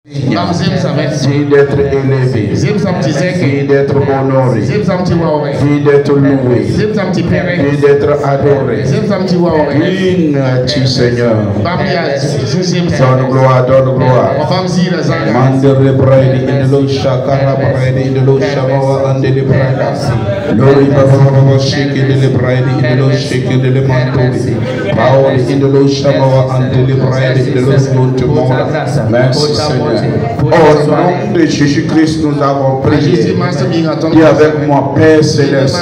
Vie d'être élevé, vie d'être honoré, vie d'être loué, vie d'être adoré. Digne Seigneur. Donne gloire, donne gloire. Mandere bredi indelo shakara bredi indelo shamawa andele bredi. Lori baba shake indele bredi indelo shake indele mantori. Power indelo shamawa andele bredi indelo skontumola. Merci Seigneur. Au nom de Jésus-Christ, nous avons prié. Dis avec moi, Père Céleste,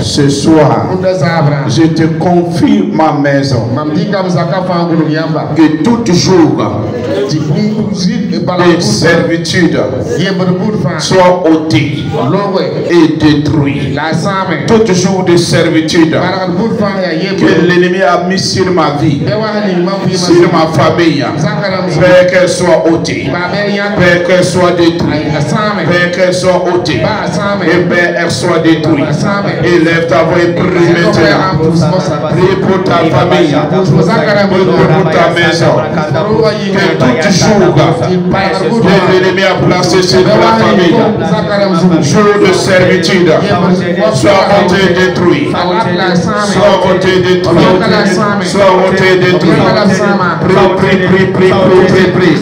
ce soir, je te confie ma maison. Que tout jour de servitude soit ôté et détruit. Tout jour de servitude que l'ennemi a mis sur ma vie, sur ma famille, Père, qu'elle soit ôtée. Père, qu'elle soit détruite. Père, qu'elle soit ôtée. Et Père, elle soit détruite. Élève ta voix et prie maintenant. Prie pour ta famille. Prie pour ta maison. Que tout jour que l'ennemi a placé sur la famille, jour de servitude, soit ôté et détruit. Soit ôté et détruit. Soit ôté et détruit. Prie. Soit ôté détruit.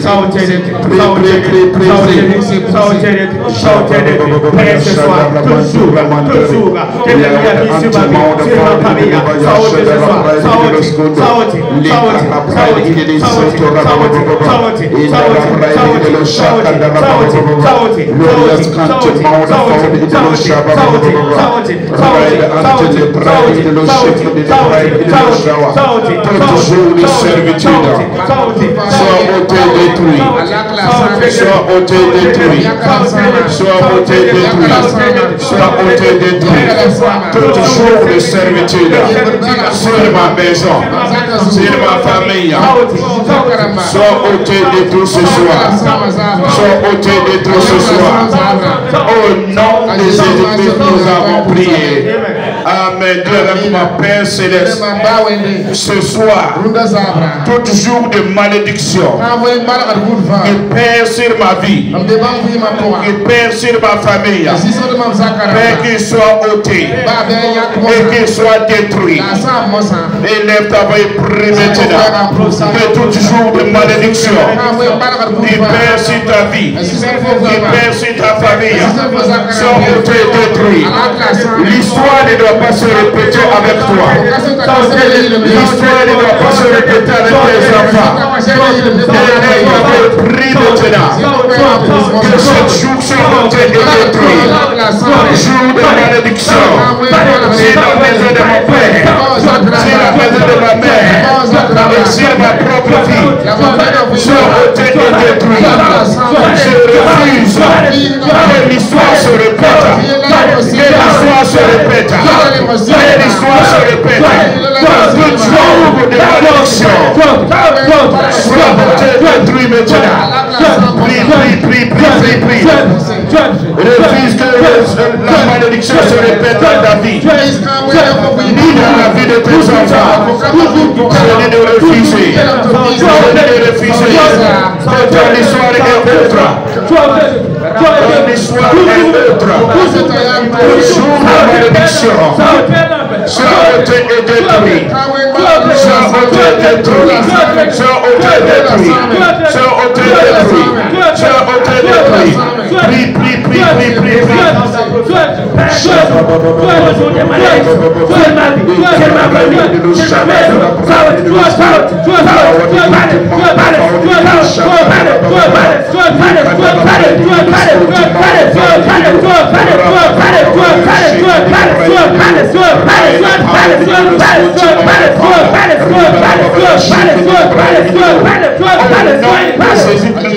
Soit ôté détruit. Soit ôté détruit. Tout jour de servitude sur ma maison, sur ma famille, soit ôté détruit ce soir. Soit ôté détruit ce soir. Au nom de Jésus-Christ, nous avons prié. Amen. Dieu avec ma Père Céleste, ce soir, tout jour de malédiction qui pèse sur ma vie, qui pèse sur ma famille, Père, qu'il soit ôté et qu'il soit détruit. Élève ta voix et prie maintenant que tout jour de malédiction qui pèse sur ta vie, qui pèse sur ta famille, soit ôté et détruit. L'histoire ne doit pas se répéter avec toi. L'histoire ne doit pas se répéter avec tes enfants. Prie maintenant que ce jour soit ôté et détruit. Jour de malédiction. C'est la maison de mon père, c'est la maison de ma mère, et c'est ma propre vie. Soit ôté et détruit. Je refuse que l'histoire se répète. Que l'histoire se répète. Que l'histoire se répète. Que jour de malédiction soit ôté et détruit maintenant. Prie. Refuse que la malédiction se répète dans ta vie, ni dans la vie de tes enfants. C'est de refuser. Ton histoire est autre. Ton histoire est autre. Jour de malédiction, soit ôté et détruit. Soit ôté et détruit. Soit ôté et détruit. Soit ôté et détruit. Soit ôté et détruit. Prie.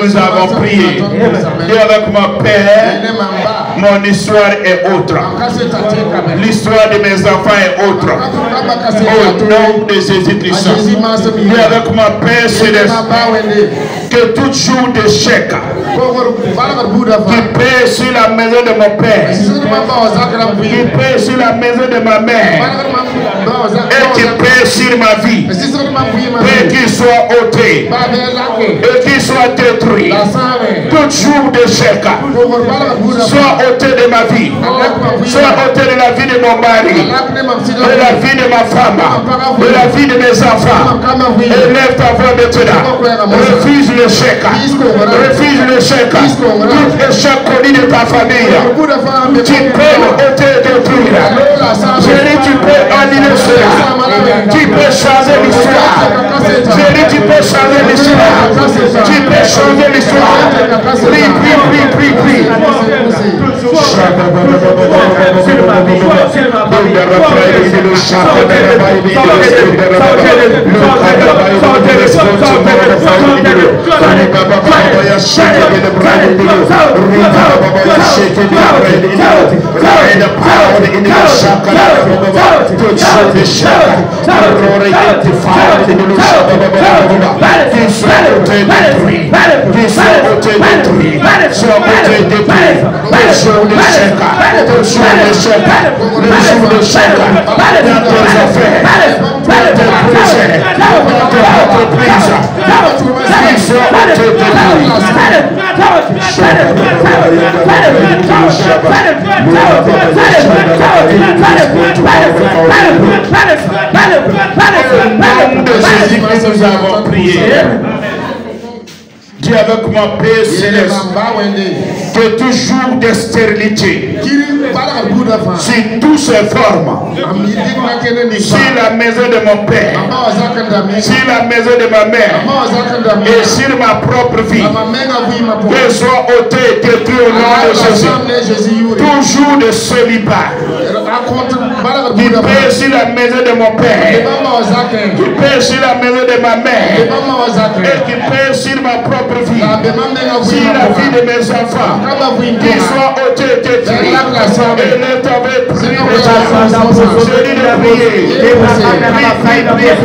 Nous avons prié. Et avec ma Père, mon histoire est autre. L'histoire de mes enfants est autre. Au nom de Jésus-Christ. Et avec ma Père Céleste, que tout jour d'échec qui pèse sur la maison de mon père, qui pèse sur la maison de ma mère, et qui pèse sur ma vie, et qui soit ôté, et qui soit détruit. Tout jour d'échec, soit ôté de ma vie, soit ôté de la vie de mon mari, de la vie de ma femme, de la vie de mes enfants. Élève ta voix maintenant. Refuse l'échec. Refuse l'échec. Tout échec connu de ta famille, tu peux ôter et détruire. J'ai dit tu peux annuler cela. Tu peux changer l'histoire. J'ai dit tu peux changer l'histoire. Tu peux changer l'histoire. Prie, prie, prie, prie, prie. Nous avons prié. Dis avec moi, Père céleste, que tout jour de stérilité, si tout se forme, si la maison de mon père, si la maison de ma mère, et sur ma propre vie, que soit ôté, détruit au nom de Jésus. Toujours de célibat, qui pèse sur la maison de mon père, qui pèse sur la maison de ma mère, et qui pèse sur ma propre vie, sur la vie de mes enfants, qui soit ôté, détruit. Élève ta voix, prie de prier.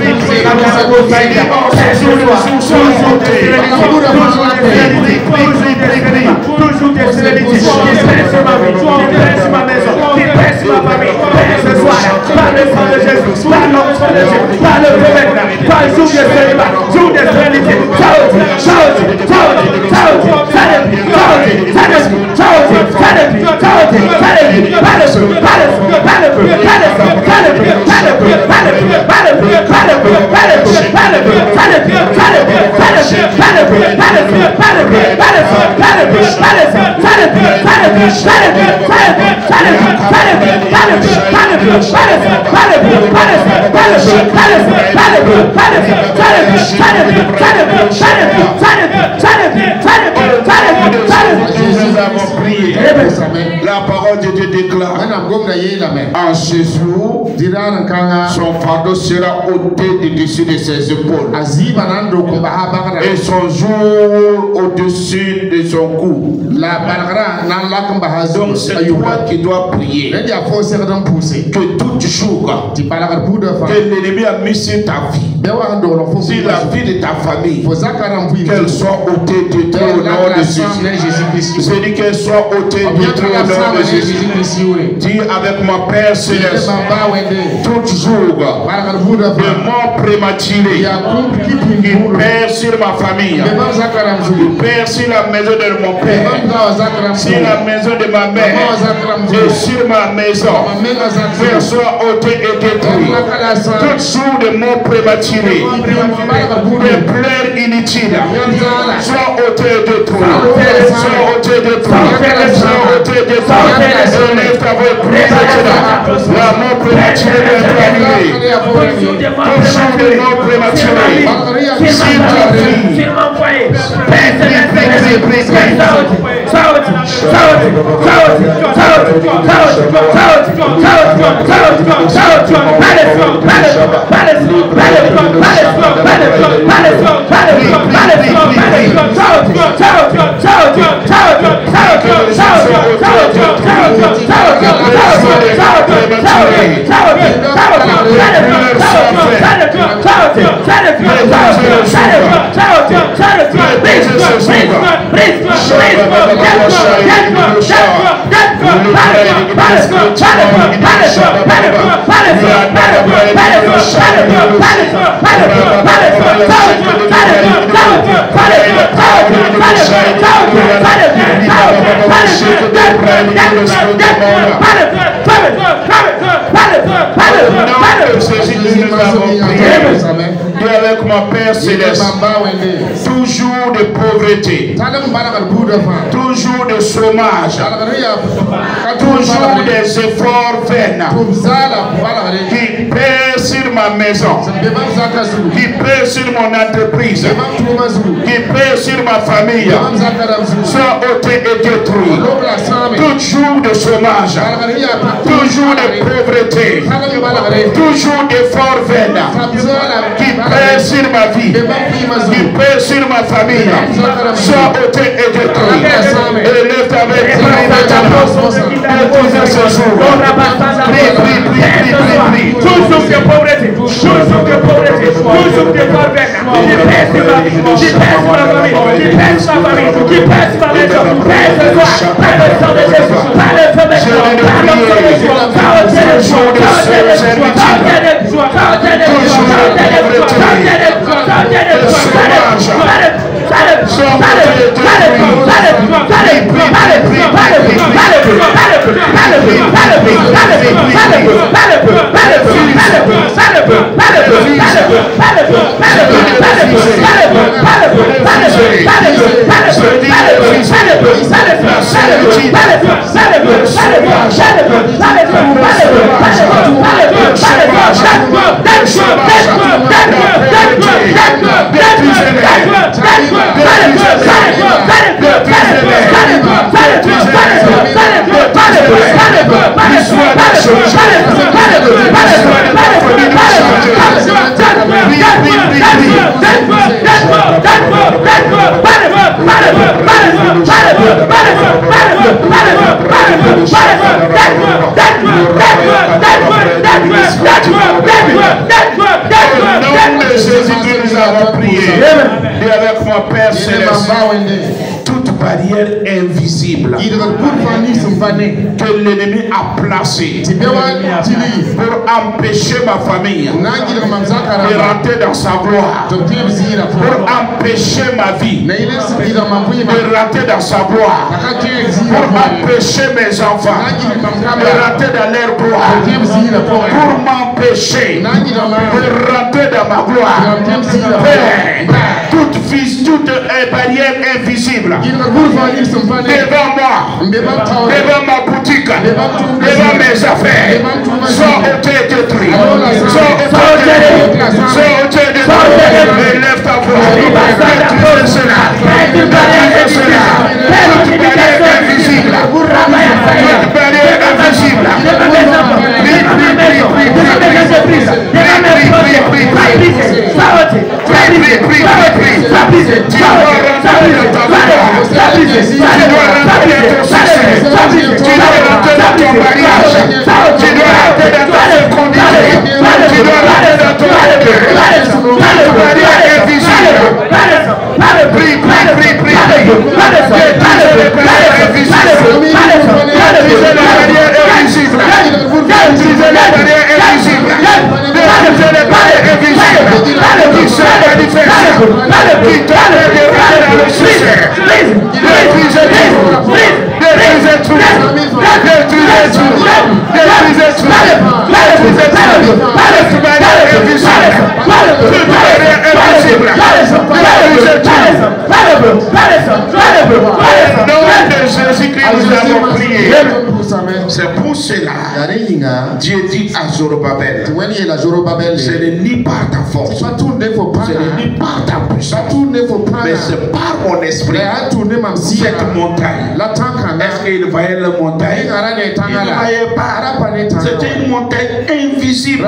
Toujours des sérénités, qui pèse sur ma vie, qui pèse sur ma maison, qui pèse sur ma famille, pèse ce soir, par le sang de Jésus, par l'onction de Jésus, par le prophète, par le jour de célibat, jour de sérénité, Nous avons prié. La parole de Dieu déclare: en ce jour, son fardeau sera ôté du dessus de ses épaules, et son jour au-dessus de son cou. Donc c'est toi qui dois prier que tout jour que l'ennemi a mis sur ta vie, sur la vie de ta famille, qu'elle soit ôtée de toi au nom de Jésus. Je dis qu'elle soit ôtée de toi au nom de Jésus. Dis avec mon Père céleste, tout jour de mort prématuré qui pèse sur ma famille, qui pèse sur la maison de mon père, sur la maison de ma mère et sur ma maison, qu'elle soit ôtée et détruite. Tout jour de mort prématuré, de pleurs inutiles, soit ôté et détruit, soit ôté et détruit, soit ôté et détruit. Élève ta voix, prie maintenant. La mort prématurée est terminée. Tout jour de mort prématuré, sur ta vie, déposer ses œuvres. Dieu avec mon Père Céleste, toujours de pauvreté, toujours de chômage, toujours des efforts vains qui pèsent sur ma maison, qui pèsent sur mon entreprise, qui pèsent sur ma famille, soit ôtés et détruits. Toujours de chômage, toujours de pauvreté, toujours d'efforts vains qui pèsent sur ma vie, qui pèsent sur ma famille, soit ôtés et détruits. Élève ta main, prie ce jour. Prie. Toujours de pauvreté, toujours de pauvreté, toujours d'efforts vains qui pèsent sur ma vie, qui pèsent sur ma famille, qui pèsent sur ma famille, qui pèsent sur ma maison. Pèse ce soir, par le sang de Jésus, par le feu de Jésus, par le sang de Jésus, par le sang de Jésus, avec mon Père Céleste, toute barrière invisible que l'ennemi a placée pour empêcher ma famille de rentrer dans sa gloire, pour empêcher ma vie de rentrer dans sa gloire, pour empêcher mes enfants de rentrer dans leur gloire, pour m'empêcher de rentrer dans ma gloire. Toute barrière invisible devant moi, devant ma boutique, devant mes affaires, soit ôté et détruit, soit ôté et détruit. Lève ta voix, détruisez cela, détruisez cela, toute barrière invisible, toute barrière invisible. C'est pour cela Dieu dit à Zorobabel, ce n'est ni par ta force, ce n'est ni par ta puissance, mais c'est par mon esprit. Cette montagne, est-ce qu'il voyait la montagne? Il ne voyait pas. C'était une montagne invisible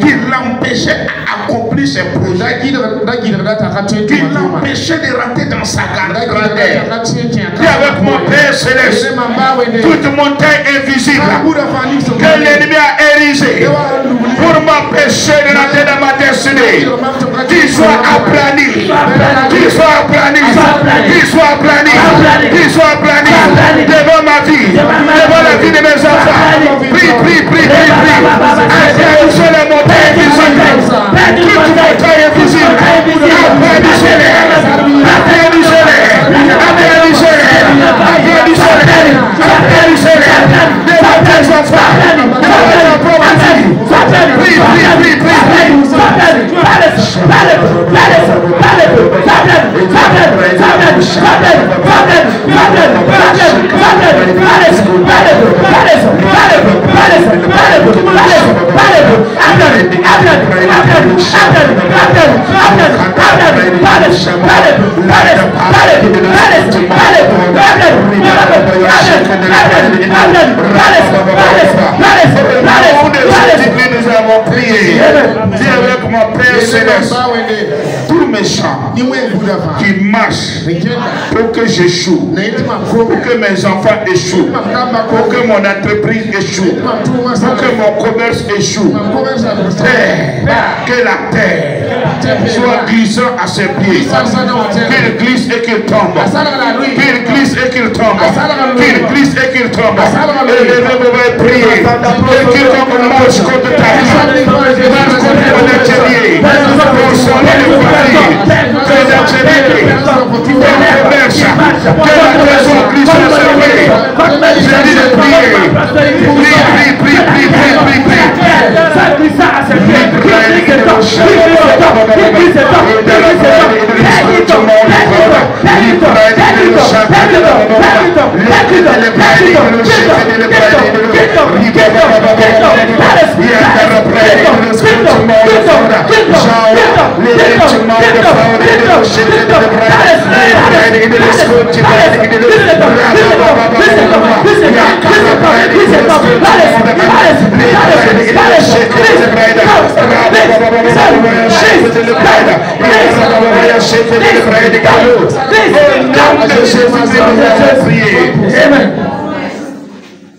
qui l'empêchait d'accomplir ses projets, qui l'empêchait de rentrer dans sa grandeur. Dis avec moi, mon Père Céleste, toute montagne invisible que l'ennemi a érigée pour m'empêcher de rentrer dans ma destinée, qu'il soit aplani, qu'il soit aplani, qu'il soit aplani, qu'il soit aplani devant ma vie, devant la vie de mes enfants. Prie, prie, prie, prie, prie. Aplanissez la montagne invisible, toute montagne invisible, aplanissez-les, aplanissez-les, aplanissez-les, aplanissez-les, aplanissez-les, devant tes enfants, devant ta propre vie. Prie, prie, prie, prie, prie. Nous avons prié. Dis avec mon Père Céleste, tout méchant qui marche pour que j'échoue, pour que mes enfants échouent, pour que mon entreprise échoue, pour que mon commerce échoue, que la terre soit glissant à ses pieds, qu'il glisse et qu'il tombe, qu'il glisse et qu'il tombe, qu'il glisse et qu'il tombe. Élevez-vous et priez. Et quiconque marche contre ta vie, marche contre mon atelier, pour sonner les familles, tes ateliers, ton commerce, que la terre soit glissée à ses pieds. Je dis de prier. Prie, prie, prie, prie, prie, prie, prie.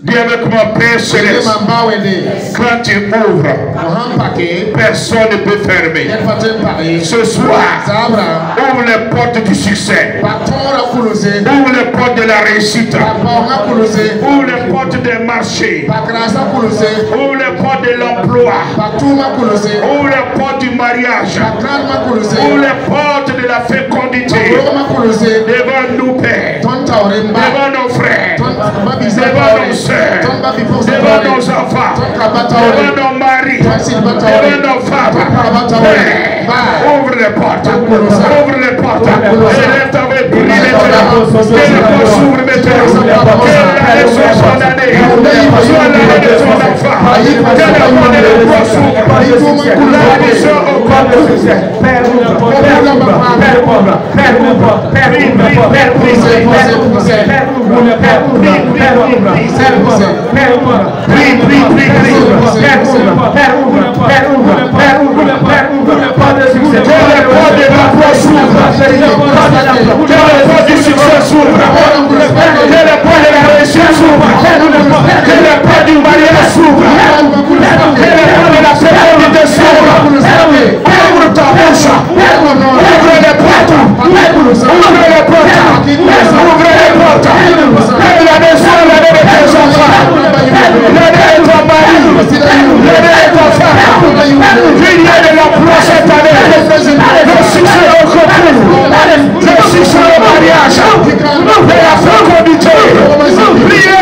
Dis avec mon Père Céleste, quand tu ouvres, personne ne peut fermer. Ce soir, ouvre les portes du succès, ouvre les portes de la réussite, ouvre les portes des marchés, ouvre les portes de l'emploi, ouvre les portes du mariage, ouvre les portes de la fécondité devant nous, Père, devant nos frères, devant nos soeurs, devant nos enfants, devant nos maris, devant nos femmes. Ouvre les portes, ouvre les portes. Élève ta main, prie maintenant. Que les portes s'ouvrent maintenant. Que l'année soit son année, soit l'année de son enfant. Que les portes s'ouvrent. L'année soit au corps de succès. Père, ouvre, Père, ouvre, Père, ouvre, Père, ouvre, Père, ouvre, Père, ouvre, Père, ouvre, Père, ouvre, Père, ouvre, Père, ouvre, prie, prie, prie, prie, Père, ouvre, Père, ouvre, Père, ouvre, Père, ouvre, Père, ouvre, Père, de succès. Que les portes de l'emploi s'ouvrent. Que les portes du succès s'ouvrent. Que les portes de la réussite s'ouvrent. Que les portes du mariage s'ouvrent. Que les portes de la fécondité s'ouvrent. Ouvre ta bouche. Ouvre les portes. Ouvre les portes. Ouvre les portes. Que la naissance de tes enfants. L'année de ton mari. L'année de ton frère. Qu'il y ait de l'emploi cette année. Le succès au concours. Le succès au mariage. Et la fécondité. Priez.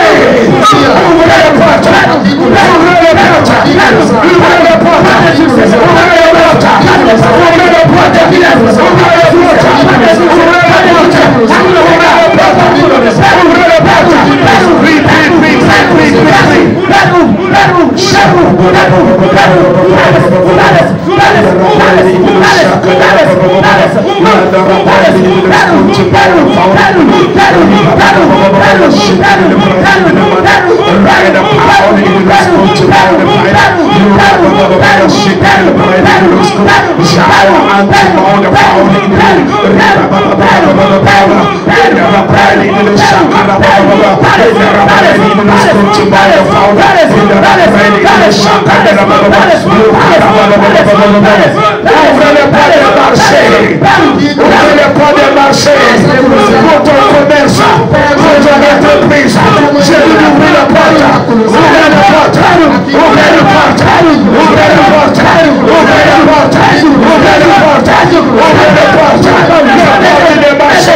Ouvrez les portes. Ouvrez les portes. Ouvrez les portes. Ouvrez les portes. Ouvrez les portes. Ouvrez les portes. Ouvrez les portes. Ouvrez les portes. Prie, prie, prie, prie, prie, prie. pour ton commerce, pour ton entreprise. Je lui ouvre la porte. Ouvrez la porte. Ouvrez la porte. Ouvrez la porte. Ouvrez la porte. Ouvrez la porte. Ouvrez la porte. Ouvrez le marché.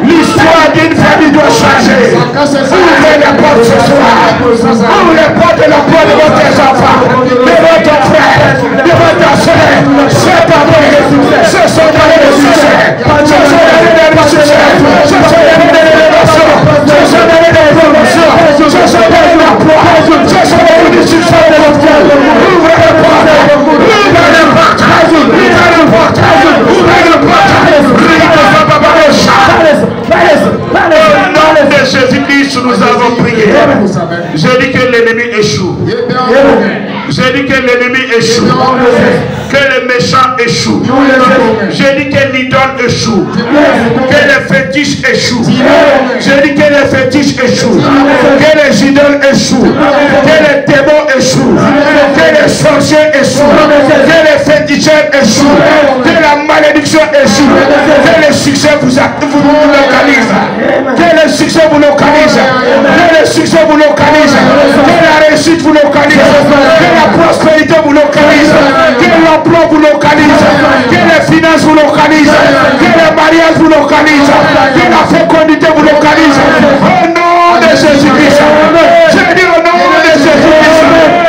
L'histoire d'une famille doit changer. Ouvrez la porte ce soir. Ouvrez la porte de votre enfant, de votre frère, de votre soeur. C'est pas vrai. Ce sont des succès. Ce sont des succès. Ce sont des révélations. Ce sont des promotions. Ce sont des emplois. Ce sont des succès de votre vie. Ouvrez la porte. Ouvrez la porte. Ouvrez la porte. Ouvrez la porte. Au nom de Jésus-Christ, nous avons prié. J'ai dit que l'ennemi échoue. J'ai dit que l'ennemi échoue. Que le méchant échoue. J'ai dit que l'idole échoue. Que les fétiches échouent. J'ai dit que les fétiches échouent. Que les idoles échouent. Que les démons échouent. Que les sorciers échouent. Que les féticheurs échouent. Que la malédiction échoue. Que le succès vous localise. Que le succès vous localise. Que le succès vous localise. Que la réussite vous localise. Que la prospérité vous localise. Que l'emploi vous localise. Que les finances vous localisent. Que le mariage vous localise. Que la fécondité vous localise. Au nom de Jésus-Christ. Je dis au nom de Jésus-Christ.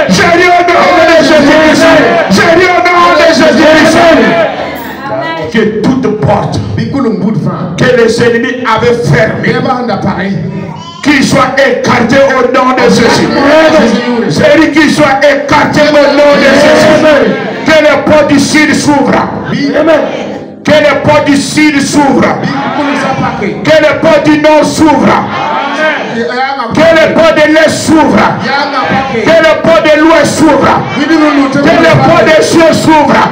Je dis au nom de Jésus-Christ. Je dis au nom de Jésus-Christ. Que toute porte que les ennemis avaient fermée, qu'ils soient écartés au nom de Jésus. J'ai dit qu'ils soient écartés au nom de Jésus. Que les portes du sud s'ouvrent. Que les portes du sud s'ouvrent. Que les portes du nord s'ouvrent. Que les portes de l'est s'ouvrent. Que les portes de l'ouest s'ouvrent. Que les portes des cieux s'ouvrent.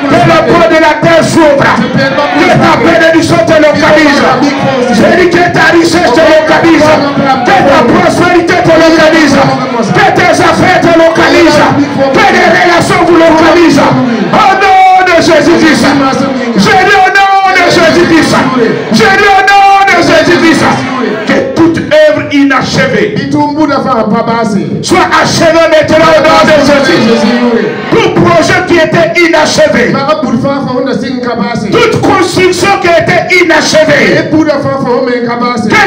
Que les portes de la terre s'ouvrent. Que ta bénédiction te localise. J'ai dit que ta richesse te localise. Que ta prospérité te localise. Que tes affaires te localisent. Que les relations vous localisent. Au nom de Jésus-Christ. J'ai dit au nom de Jésus-Christ. J'ai dit au nom de Jésus-Christ. Que toute œuvre inachevée soit achevée maintenant au nom de Jésus. Tout projet qui était inachevé, toute construction qui était inachevée, que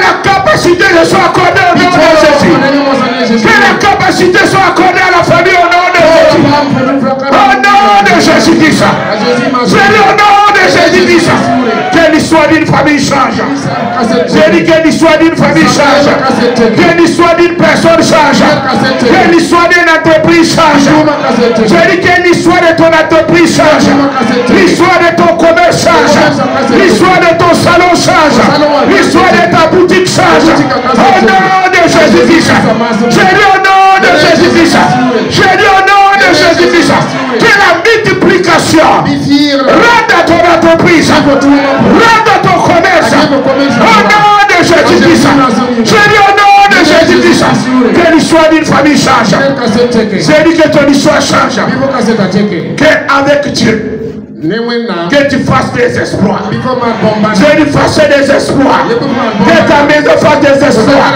la capacité soit accordée au nom de Jésus. Que la capacité soit accordée à la famille au nom de Jésus. Au nom de Jésus-Christ. C'est au nom de Jésus-Christ. Que l'histoire d'une famille change. J'ai dit que l'histoire d'une famille change. Que l'histoire d'une personne change. Que l'histoire d'une entreprise change. J'ai dit que l'histoire de ton entreprise change. L'histoire de ton commerce change. L'histoire de ton salon change. L'histoire de ta boutique change. Au nom de Jésus-Christ. J'ai dit au nom de Jésus-Christ. J'ai dit au nom de Jésus-Christ. Que la multiplication rentre dans ton entreprise. Rentre dans ton commerce. Au nom de Jésus-Christ. J'ai dit au nom de Jésus-Christ. Que l'histoire d'une famille change. J'ai dit que ton histoire change. Qu'avec Dieu, que tu fasses des exploits. J'ai dit fasser des exploits. Que ta maison fasse des des exploits.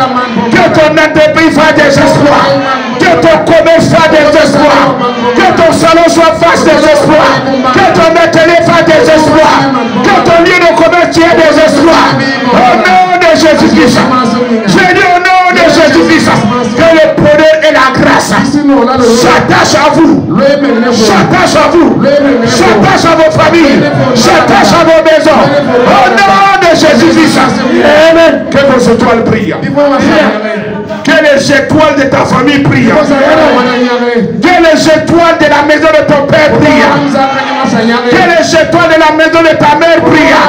Que ton entreprise fasse des exploits. Que ton commerce fasse des exploits. Que ton salon soit fasse des exploits. Que ton atelier fasse des exploits. Que ton lieu de commerce ait des exploits. Au nom de Jésus-Christ. Je dis au nom de Jésus-Christ que le bonheur et la grâce s'attachent à vous. S'attachent à vous. S'attachent à vos familles. S'attachent à vos maisons. Au nom de Jésus-Christ. Amen. Que vos étoiles brillent. Que les étoiles de ta famille brillent. Que les étoiles de la maison de ton père brillent. Que les étoiles de la maison de ta mère brillent.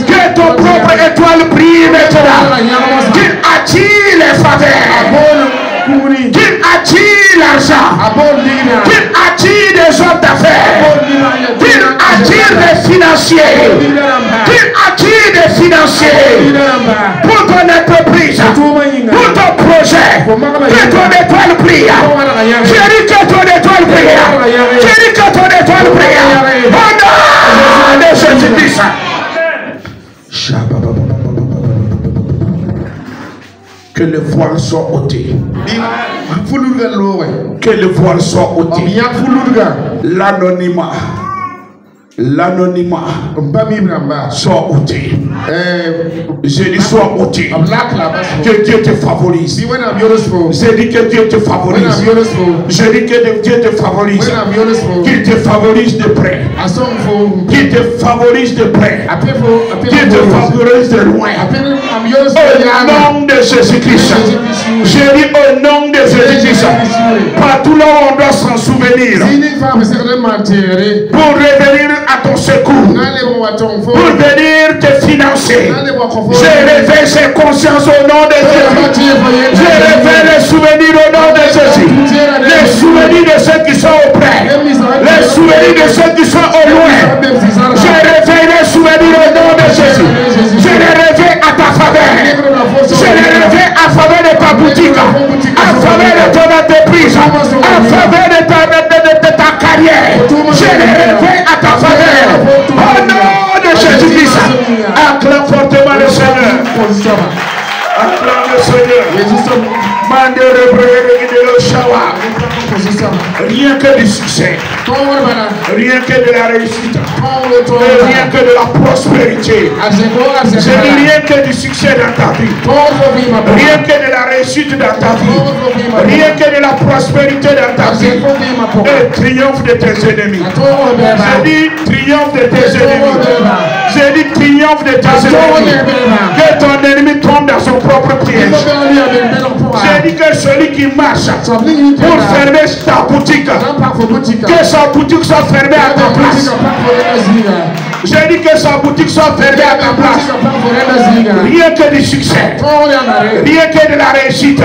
Que ton propre étoile brille maintenant. Qu'il attire les faveurs. Qu'il attire l'argent. Qu'il attire des hommes d'affaires. Qu'il attire des financiers. Qu'il attire des financiers. Pour ton entreprise. Pour ton projet. Que ton étoile brille. J'ai dit que ton étoile brille. J'ai dit que ton étoile brille. Au nom de Jésus-Christ. Que le voile soit ôté. Que le voile soit ôté. L'anonymat. L'anonymat soit ôté. Je dis soit ôté. Que Dieu te favorise. Je dis que Dieu te favorise. Je dis que Dieu te favorise. Qu'il te favorise de près. Qu'il te favorise de près. Qu'il te favorise de loin. Au nom de Jésus-Christ. Je dis au nom de Jésus-Christ. Partout là où on doit s'en souvenir. Pour revenir à ton secours. Pour venir te financer. Je réveille ces consciences au nom de Jésus. Je réveille les souvenirs au nom de Jésus. Les souvenirs de ceux qui sont auprès. Les souvenirs de ceux qui sont au loin. Je réveille les souvenirs au nom de Jésus. Je les réveille à ta faveur. Je les réveille à faveur de ta boutique. À faveur de ton entreprise. À faveur de ta carrière. Je les réveille à ta faveur. Au nom de Jésus-Christ. Acclame fortement le Seigneur. Acclame le Seigneur. Mande le shawa. Rien que du succès. Rien que de la réussite. Rien que de la prospérité. Je dis rien que du succès dans ta vie. Rien que de la réussite dans ta vie. Rien que de la prospérité dans ta vie. Et triomphe de tes ennemis. Je dis triomphe de tes ennemis. Je dis triomphe de tes ennemis. Que ton ennemi tombe dans son propre piège. J'ai dit que celui qui marche pour fermer ta boutique, que sa boutique soit fermée à ta place. J'ai dit que sa boutique soit fermée à ta place. Rien que du succès. Rien que de la réussite.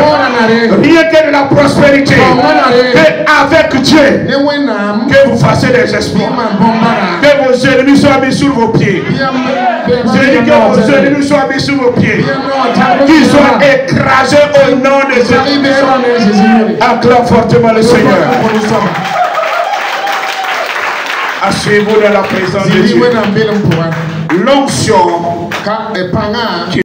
Rien que de la prospérité. Que avec Dieu, que vous fassiez des exploits. Que vos ennemis soient mis sur vos pieds. J'ai dit que vos ennemis soient mis sur vos pieds. Qu'ils soient écrasés au nom de Jésus. Acclame fortement le Seigneur. Asseyez-vous dans la présence de Dieu. L'onction